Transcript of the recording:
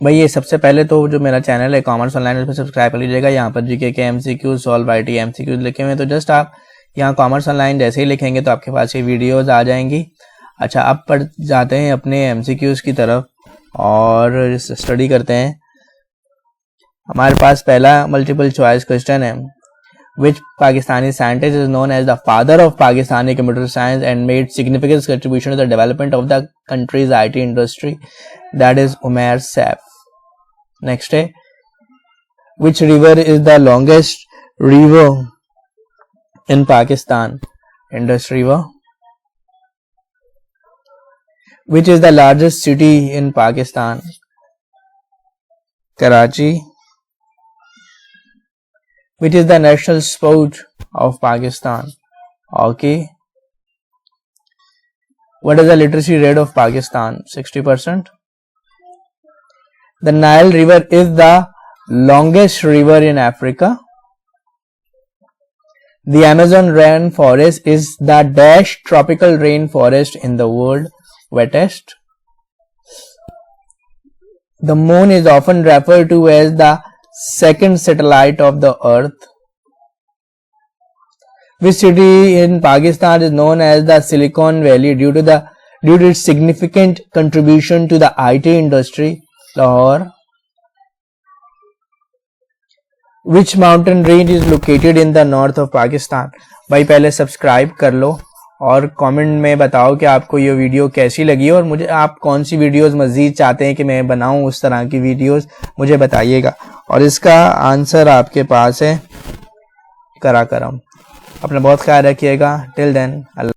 भाई ये सबसे पहले तो जो मेरा चैनल है कॉमर्स ऑनलाइन, उसमें सब्सक्राइब कर लीजिएगा। यहाँ पर जीके के एमसीक्यू सॉल्व आईटी एमसीक्यू लिखे हुए हैं, तो जस्ट आप यहाँ कॉमर्स ऑनलाइन जैसे ही लिखेंगे तो आपके पास ये वीडियोस आ जाएंगी। अच्छा, अब पढ़ जाते हैं अपने एमसीक्यूज की तरफ और स्टडी करते हैं। हमारे पास पहला मल्टीपल चॉइस क्वेश्चन है, which Pakistani scientist is known as the father of Pakistani computer science and made significant contribution to the development of the country's IT industry? That is Umair Saif. Next है, which river is the longest river in Pakistan? Indus River. Which is the largest city in Pakistan? Karachi. Which is the national sport of Pakistan? Hockey. What is the literacy rate of Pakistan? 60%. The Nile River is the longest river in Africa. The Amazon rainforest is the dash tropical rainforest in the world. Wettest. The moon is often referred to as the second satellite of the earth. Which city in Pakistan is known as the Silicon Valley due to its significant contribution to the IT industry? Lahore. Which mountain range is located in the north of Pakistan? भाई पहले subscribe कर लो और comment में बताओ कि आपको ये video कैसी लगी और मुझे आप कौन सी वीडियोस मजीद चाहते हैं कि मैं बनाऊं, उस तरह की वीडियोस मुझे बताइएगा। और इसका आंसर आपके पास है कराकरम। अपना बहुत ख्याल रखिएगा। Till then.